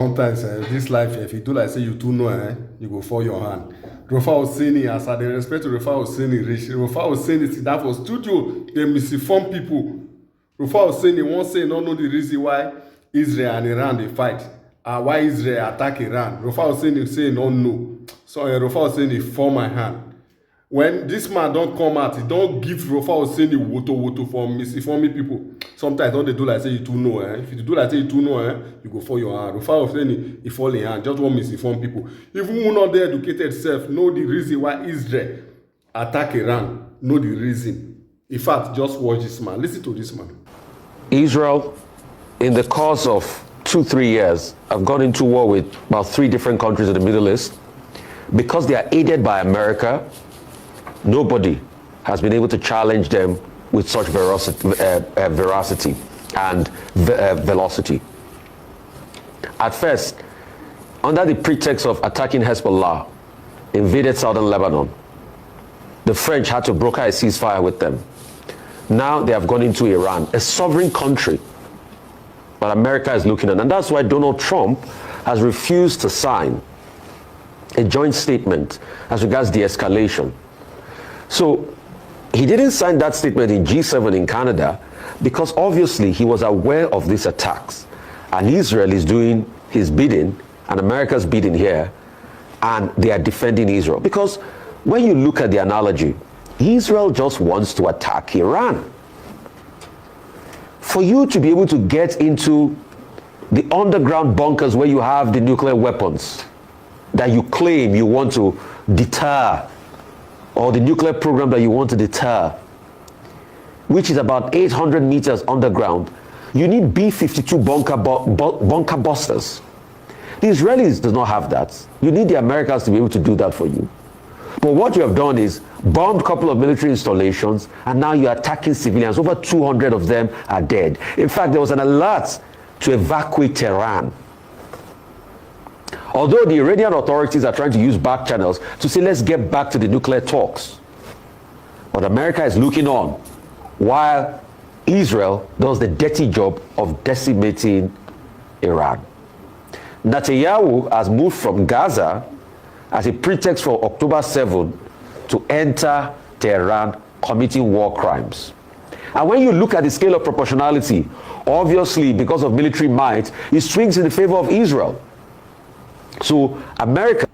Sometimes this life, if you do like say you too know, you go fall your hand. Rufai was saying it as I dey respect to Rufai was saying it rich. Rufai was saying it that for studio, they misinform people. Rufai was saying he won't say no know the reason why Israel and Iran they fight. Why Israel attack Iran. Rufai was saying he say no know. So Rufai was saying he fall my hand. When this man don't come out, he don't give Rufai was saying the woto for misinforming people. Sometimes don't they do like say you too know, If you do like say you too know, you go for your hand. Rufai was saying he fall in hand, just want misinform people. Even who not the educated self know the reason why Israel attack Iran, know the reason. In fact, just watch this man. Listen to this man. Israel, in the course of 2-3 years, have gone into war with about 3 different countries in the Middle East. Because they are aided by America, nobody has been able to challenge them with such veracity and velocity. At first, under the pretext of attacking Hezbollah, invaded southern Lebanon. The French had to broker a ceasefire with them. Now they have gone into Iran, a sovereign country. But America is looking at, and that's why Donald Trump has refused to sign a joint statement as regards de-escalation. So he didn't sign that statement in G7 in Canada because obviously he was aware of these attacks. And Israel is doing his bidding, and America's bidding here, and they are defending Israel. Because when you look at the analogy, Israel just wants to attack Iran. For you to be able to get into the underground bunkers where you have the nuclear weapons that you claim you want to deter, or the nuclear program that you want to deter, which is about 800 meters underground, you need B-52 bunker busters. The Israelis do not have that. You need the Americans to be able to do that for you. But what you have done is bombed a couple of military installations, and now you're attacking civilians. Over 200 of them are dead. In fact, there was an alert to evacuate Tehran. Although the Iranian authorities are trying to use back channels to say, let's get back to the nuclear talks. But America is looking on while Israel does the dirty job of decimating Iran. Netanyahu has moved from Gaza as a pretext for October 7 to enter Tehran, committing war crimes. And when you look at the scale of proportionality, obviously because of military might, it swings in the favor of Israel. So America.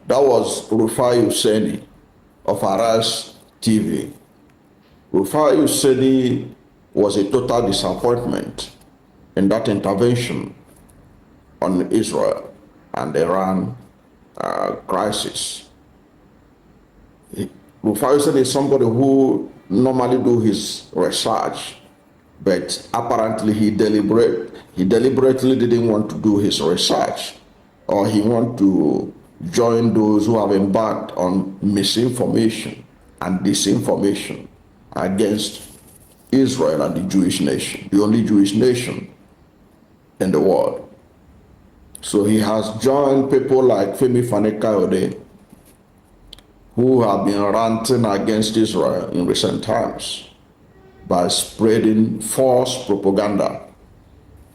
That was Rufai Husseini of Aras TV. Rufai Husseini was a total disappointment in that intervention on Israel and Iran crisis. Rufai Husseini is somebody who normally do his research, but apparently he deliberately didn't want to do his research, or he want to join those who have embarked on misinformation and disinformation against Israel and the Jewish nation, the only Jewish nation in the world. So he has joined people like Femi Fani-Kayode, who have been ranting against Israel in recent times by spreading false propaganda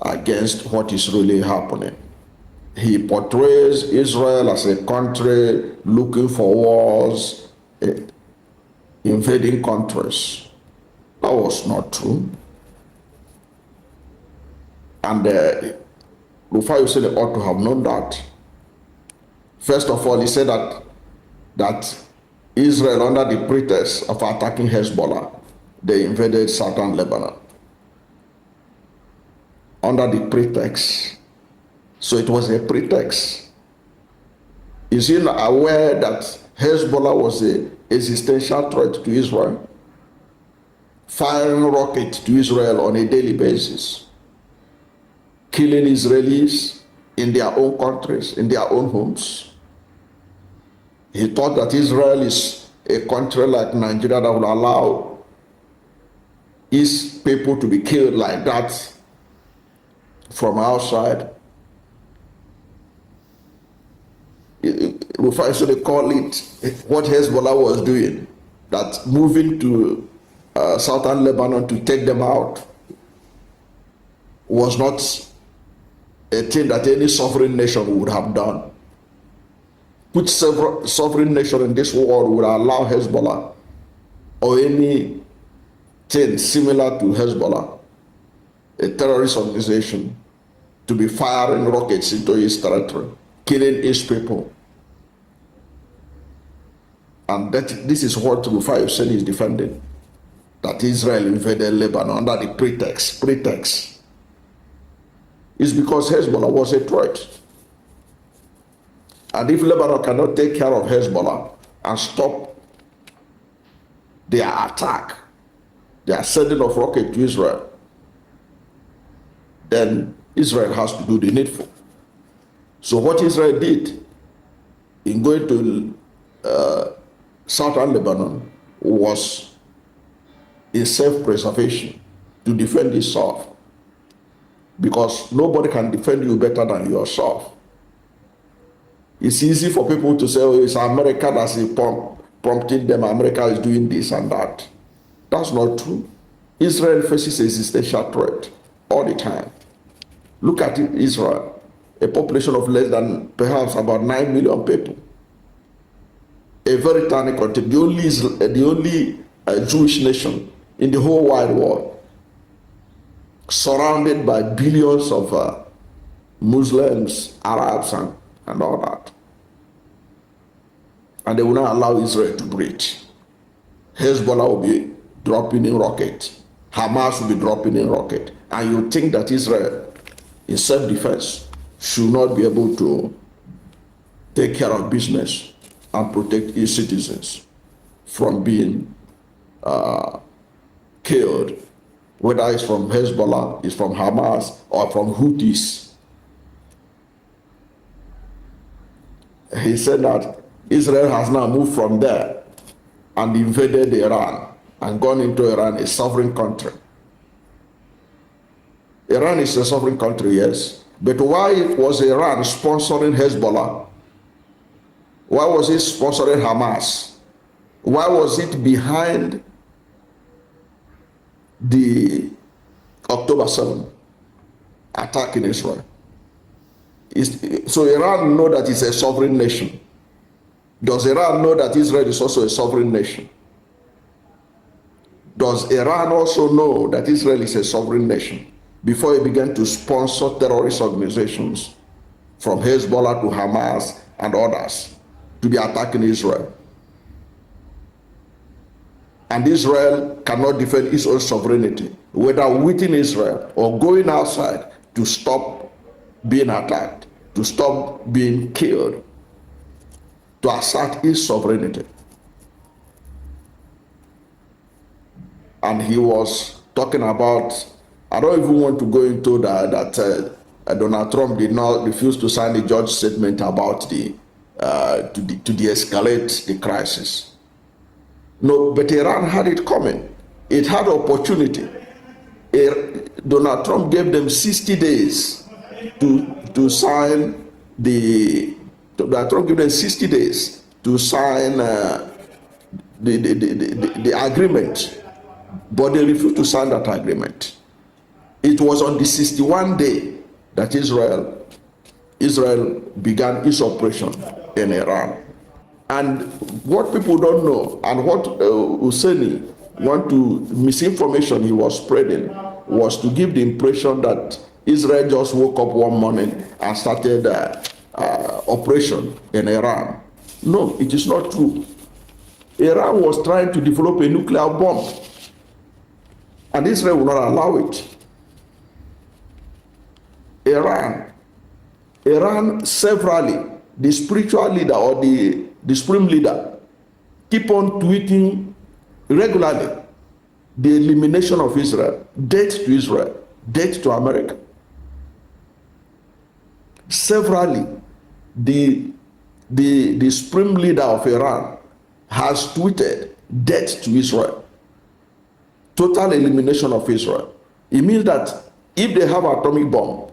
against what is really happening. He portrays Israel as a country looking for wars, invading countries. That was not true. And Rufai Husseini ought to have known that. First of all, he said that Israel, under the pretext of attacking Hezbollah, they invaded southern Lebanon. Under the pretext. So it was a pretext. Is he not aware that Hezbollah was an existential threat to Israel? Firing rockets to Israel on a daily basis. Killing Israelis in their own countries, in their own homes. He thought that Israel is a country like Nigeria that would allow its people to be killed like that from outside. Rufai Husseini call it what Hezbollah was doing, that moving to southern Lebanon to take them out. was not a thing that any sovereign nation would have done. Which sovereign nation in this world would allow Hezbollah or any thing similar to Hezbollah, a terrorist organization, to be firing rockets into its territory, killing its people? And this is what Rufai Hussein is defending, that Israel invaded Lebanon under the pretext is because Hezbollah was a threat. And if Lebanon cannot take care of Hezbollah and stop their attack, their sending of rockets to Israel, then Israel has to do the needful. So what Israel did in going to southern Lebanon was in self-preservation, to defend itself, because nobody can defend you better than yourself. It's easy for people to say, oh, it's America that's prompting them, America is doing this and that. That's not true. Israel faces existential threat all the time. Look at it, Israel, a population of less than perhaps about 9 million people. A very tiny country, the only Jewish nation in the whole wide world, surrounded by billions of Muslims, Arabs, and all that. And they will not allow Israel to breathe. Hezbollah will be dropping in rocket. Hamas will be dropping in rocket. And you think that Israel, in self-defense, should not be able to take care of business and protect its citizens from being killed, whether it's from Hezbollah, it's from Hamas, or from Houthis. He said that Israel has now moved from there and invaded Iran and gone into Iran, a sovereign country. Iran is a sovereign country, yes. But why was Iran sponsoring Hezbollah? Why was it sponsoring Hamas? Why was it behind the October 7 attack in Israel? So Iran know that it's a sovereign nation. Does Iran know that Israel is also a sovereign nation? Does Iran also know that Israel is a sovereign nation before it began to sponsor terrorist organizations from Hezbollah to Hamas and others to be attacking Israel? And Israel cannot defend its own sovereignty, whether within Israel or going outside, to stop being attacked, to stop being killed, to assert its sovereignty. And he was talking about, I don't even want to go into that Donald Trump did not refuse to sign the judge statement about to de-escalate the crisis. No, but Iran had it coming. It had opportunity. Donald Trump gave them 60 days to sign Donald Trump gave them 60 days to sign the agreement, but they refused to sign that agreement. It was on the 61st day that Israel began its operation in Iran. And what people don't know, and what Husseini want to, misinformation he was spreading, was to give the impression that Israel just woke up one morning and started operation in Iran. No, it is not true. Iran was trying to develop a nuclear bomb, and Israel will not allow it. Iran severally, the spiritual leader or the supreme leader, keep on tweeting regularly the elimination of Israel, death to Israel, death to America. Severally, the supreme leader of Iran has tweeted death to Israel, total elimination of Israel. It means that if they have atomic bomb,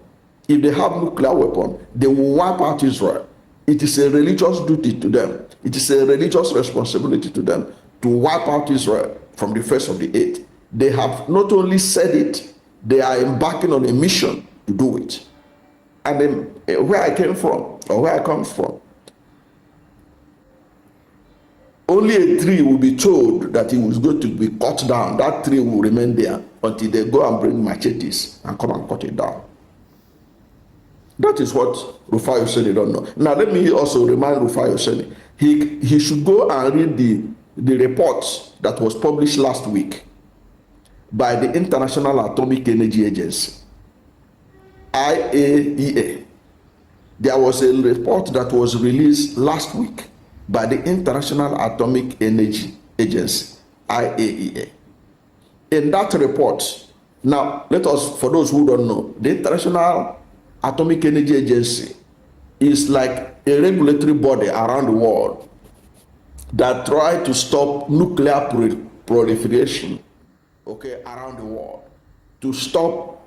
if they have nuclear weapon, they will wipe out Israel. It is a religious duty to them. It is a religious responsibility to them to wipe out Israel from the face of the earth. They have not only said it they are embarking on a mission to do it. And then where I came from, or where I come from, only a tree will be told that it was going to be cut down. That tree will remain there until they go and bring machetes and come and cut it down. That is what Rufai Oseni don't know. Now let me also remind Rufai Oseni, he should go and read the report that was published last week by the International Atomic Energy Agency, IAEA. There was a report that was released last week by the International Atomic Energy Agency, IAEA. In that report, now let us, for those who don't know, the International Atomic Energy Agency is like a regulatory body around the world that try to stop nuclear proliferation, okay, around the world, to stop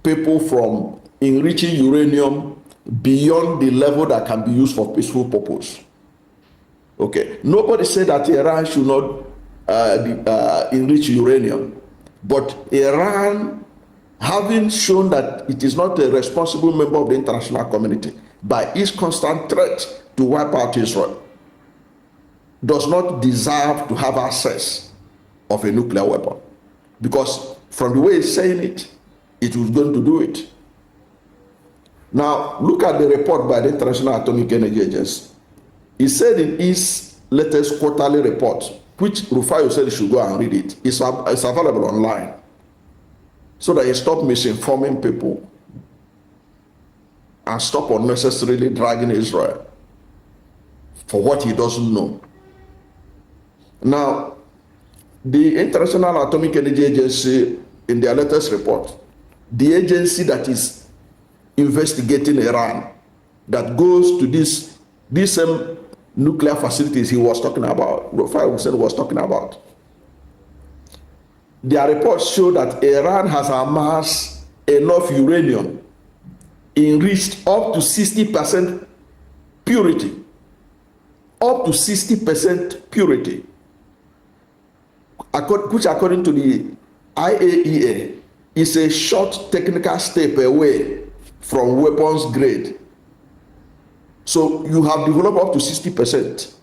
people from enriching uranium beyond the level that can be used for peaceful purpose. Okay, nobody said that Iran should not enrich uranium, but Iran, having shown that it is not a responsible member of the international community by its constant threat to wipe out Israel, does not deserve to have access of a nuclear weapon, because from the way it's saying it, it was going to do it. Now look at the report by the International Atomic Energy Agency. He said in his latest quarterly report, which Rufai said should go and read it, it's available online, so that he stop misinforming people and stop unnecessarily dragging Israel for what he doesn't know. Now, the International Atomic Energy Agency, in their latest report, the agency that is investigating Iran, that goes to these same nuclear facilities he was talking about, Rufai was talking about, their reports show that Iran has amassed enough uranium enriched up to 60% purity, up to 60% purity, which according to the IAEA is a short technical step away from weapons grade. So you have developed up to 60%.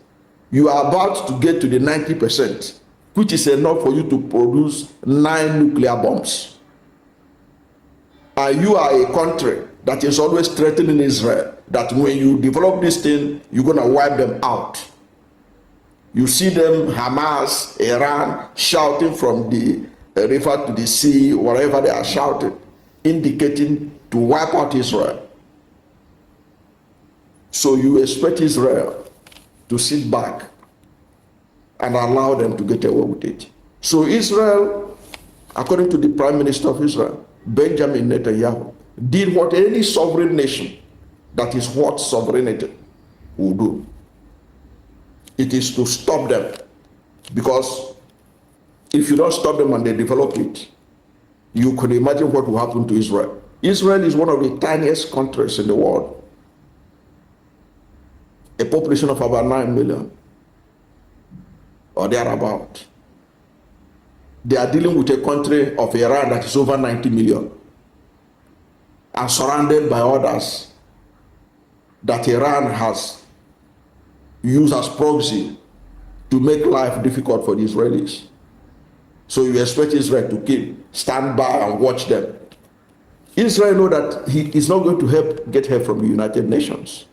You are about to get to the 90%, which is enough for you to produce 9 nuclear bombs. And you are a country that is always threatening Israel, that when you develop this thing, you're going to wipe them out. You see them, Hamas, Iran, shouting from the river to the sea, wherever they are shouting, indicating to wipe out Israel. So you expect Israel to sit back and allow them to get away with it. So Israel, according to the Prime Minister of Israel, Benjamin Netanyahu, did what any sovereign nation that is worth sovereignty will do. It is to stop them, because if you don't stop them and they develop it, you could imagine what will happen to Israel. Israel is one of the tiniest countries in the world, a population of about 9 million or thereabout. They are dealing with a country of Iran that is over 90 million and surrounded by others that Iran has used as proxy to make life difficult for the Israelis. So you expect Israel to stand by and watch them. Israel knows that he is not going to get help from the United Nations.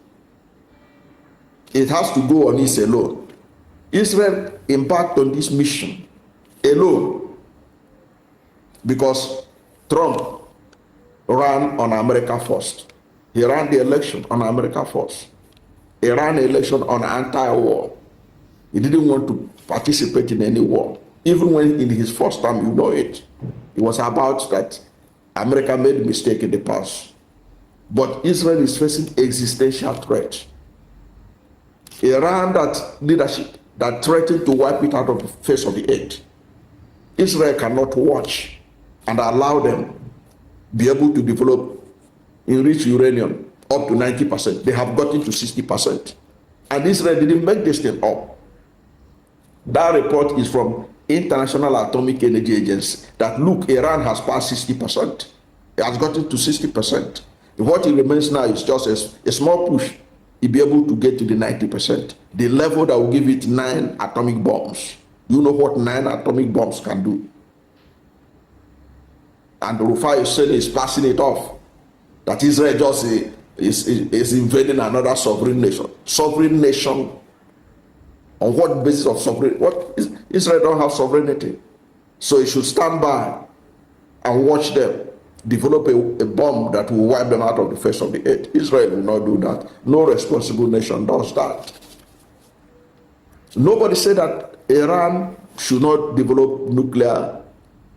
It has to go on its alone. Israel embarked on this mission alone because Trump ran on America first. He ran the election on America first. He ran the election on anti-war. He didn't want to participate in any war. Even when in his first term, you know it, it was about that America made a mistake in the past. But Israel is facing existential threat. Iran, that leadership that threatened to wipe it out of the face of the earth. Israel cannot watch and allow them be able to develop enriched uranium up to 90%. They have gotten to 60%. And Israel didn't make this thing up. That report is from International Atomic Energy Agency that, look, Iran has passed 60%. It has gotten to 60%. What it remains now is just a small push. It'll be able to get to the 90%. The level that will give it 9 atomic bombs. You know what 9 atomic bombs can do. And Rufai is passing it off. That Israel just is invading another sovereign nation. Sovereign nation. On what basis of sovereignty? Israel don't have sovereignty. So it should stand by and watch them develop a bomb that will wipe them out of the face of the earth. Israel will not do that. No responsible nation does that. Nobody said that Iran should not develop nuclear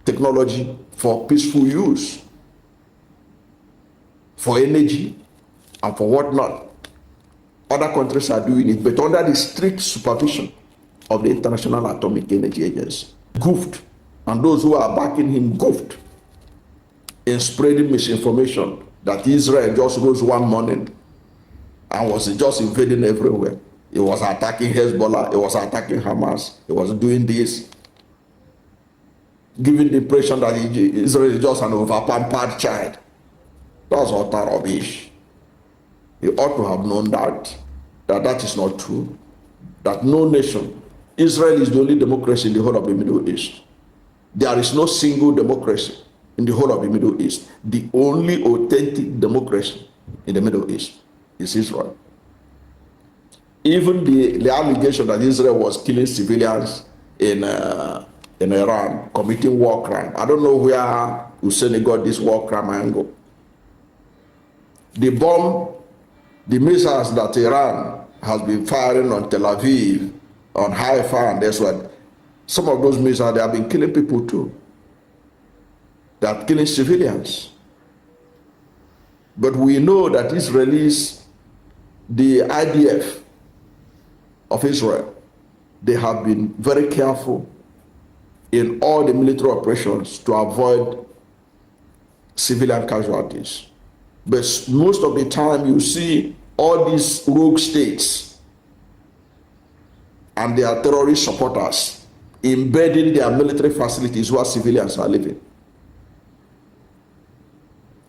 technology for peaceful use, for energy, and for whatnot. Other countries are doing it, but under the strict supervision of the International Atomic Energy Agency. Goofed. And those who are backing him goofed in spreading misinformation that Israel just rose one morning and was just invading everywhere. It was attacking Hezbollah, it was attacking Hamas, it was doing this, giving the impression that Israel is just an overpampered child. That's utter rubbish. You ought to have known that is not true. That no nation, Israel is the only democracy in the whole of the Middle East. There is no single democracy in the whole of the Middle East. The only authentic democracy in the Middle East is Israel. Even the allegation that Israel was killing civilians in Iran, committing war crime. I don't know where Hussein got this war crime angle. The bomb, the missiles that Iran has been firing on Tel Aviv, on Haifa, and that's what. Some of those missiles, they have been killing people too. They are killing civilians. But we know that Israelis, the IDF of Israel, they have been very careful in all the military operations to avoid civilian casualties. But most of the time you see all these rogue states and their terrorist supporters embedding their military facilities where civilians are living.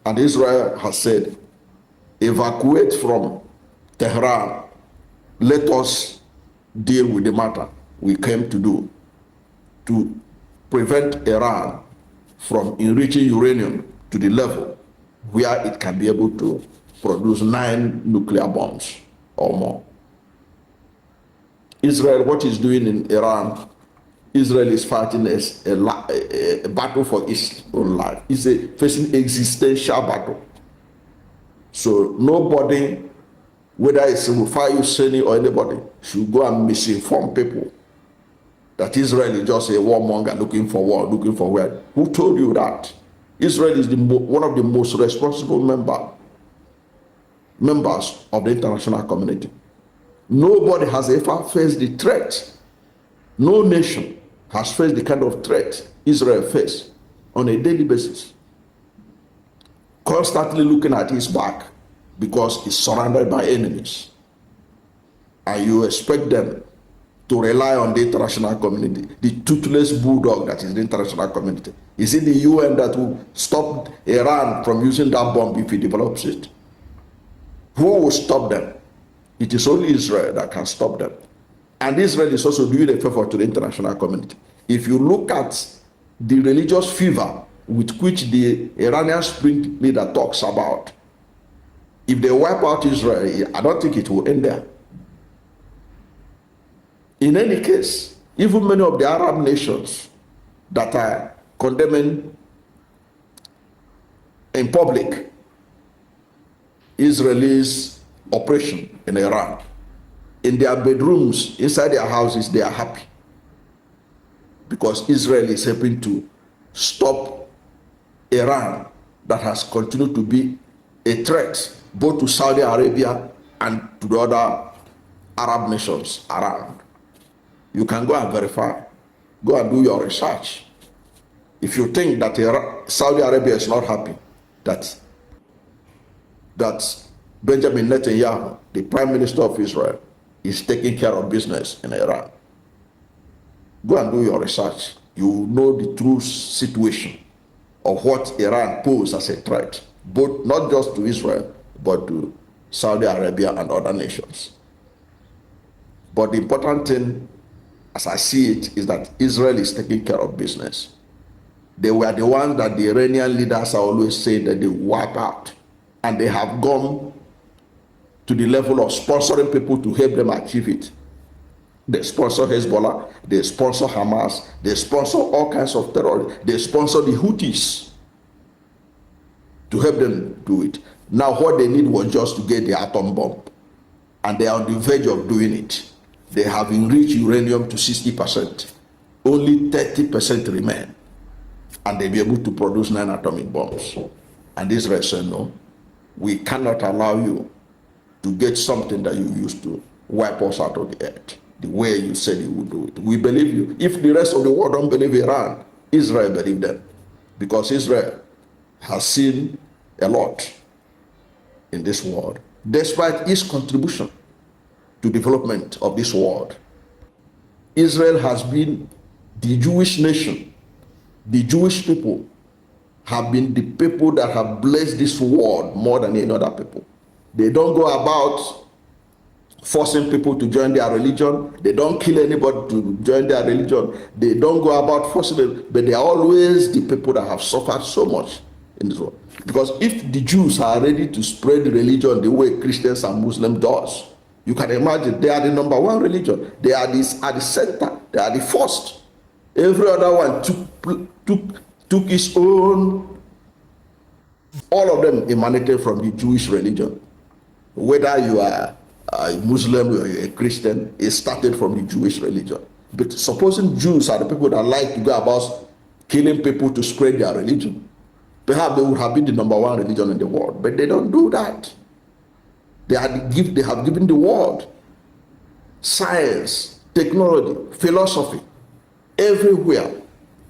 And Israel has said, evacuate from Tehran. Let us deal with the matter we came to do, to prevent Iran from enriching uranium to the level where it can be able to produce 9 nuclear bombs or more. Israel, what is doing in Iran, Israel is fighting a battle for its own life. It's facing existential battle. So nobody, whether it's Rufai Husseini or anybody, should go and misinform people that Israel is just a warmonger looking for war, looking for where. Who told you that? Israel is one of the most responsible members of the international community. Nobody has ever faced the threat. No nation has faced the kind of threat Israel faced on a daily basis. Constantly looking at its back because it's surrounded by enemies. And you expect them to rely on the international community, the toothless bulldog that is the international community. Is it the UN that will stop Iran from using that bomb if it develops it? Who will stop them? It is only Israel that can stop them. And Israel is also doing a favor to the international community. If you look at the religious fever with which the Iranian Spring leader talks about, if they wipe out Israel, I don't think it will end there. In any case, even many of the Arab nations that are condemning in public Israelis' operation in Iran, in their bedrooms, inside their houses, they are happy because Israel is helping to stop Iran that has continued to be a threat both to Saudi Arabia and to the other Arab nations around. You can go and verify. Go and do your research. If you think that Saudi Arabia is not happy that Benjamin Netanyahu, the Prime Minister of Israel, is taking care of business in Iran, go and do your research. you know the true situation of what Iran poses as a threat, both not just to Israel, but to Saudi Arabia and other nations. But the important thing, as I see it, is that Israel is taking care of business. They were the ones that the Iranian leaders are always saying that they wipe out. And they have gone to the level of sponsoring people to help them achieve it. They sponsor Hezbollah, they sponsor Hamas, they sponsor all kinds of terror, they sponsor the Houthis to help them do it. Now what they need was just to get the atom bomb. And they are on the verge of doing it. They have enriched uranium to 60%. Only 30% remain. And they'll be able to produce 9 atomic bombs. And Israel said, no, we cannot allow you to get something that you used to wipe us out of the earth, the way you said you would do it. We believe you. If the rest of the world don't believe Iran, Israel believe them. Because Israel has seen a lot in this world, despite its contribution to development of this world. Israel has been the Jewish nation. The Jewish people have been the people that have blessed this world more than any other people. They don't go about forcing people to join their religion. They don't kill anybody to join their religion. They don't go about forcing them, but they are always the people that have suffered so much in this world. Because if the Jews are ready to spread the religion the way Christians and Muslims does, you can imagine they are the number one religion. They are at the center. They are the first. Every other one took its own. All of them emanated from the Jewish religion. Whether you are a Muslim or a Christian, it started from the Jewish religion. But supposing Jews are the people that like to go about killing people to spread their religion, perhaps they would have been the number one religion in the world. But they don't do that. They have given the world science, technology, philosophy, everywhere.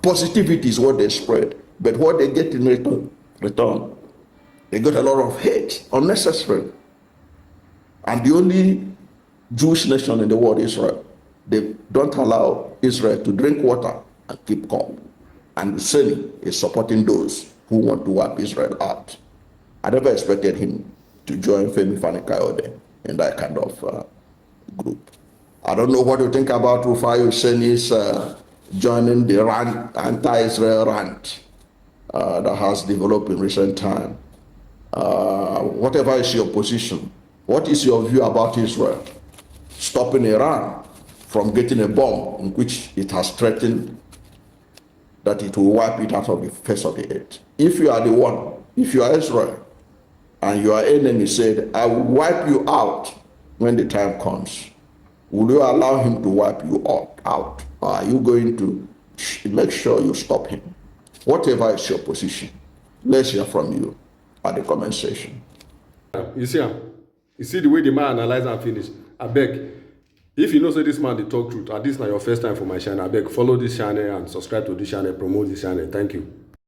Positivity is what they spread. But what they get in return, they got a lot of hate, unnecessary. And the only Jewish nation in the world, Israel, they don't allow Israel to drink water and keep calm. And Hussein is supporting those who want to wipe Israel out. I never expected him to join Femi Fani-Kayode in that kind of group. I don't know what you think about Rufai Husseini's joining the anti-Israel rant that has developed in recent time. Whatever is your position, what is your view about Israel stopping Iran from getting a bomb in which it has threatened that it will wipe it out of the face of the earth? If you are the one, if you are Israel, and your enemy said, I will wipe you out when the time comes, will you allow him to wipe you out? Or are you going to make sure you stop him? Whatever is your position, let's hear from you at the comment section. You see the way the man analyze and finish. I beg, if you know say this man dey talk truth, and this is not your first time for my channel, I beg follow this channel and subscribe to this channel, promote this channel. Thank you.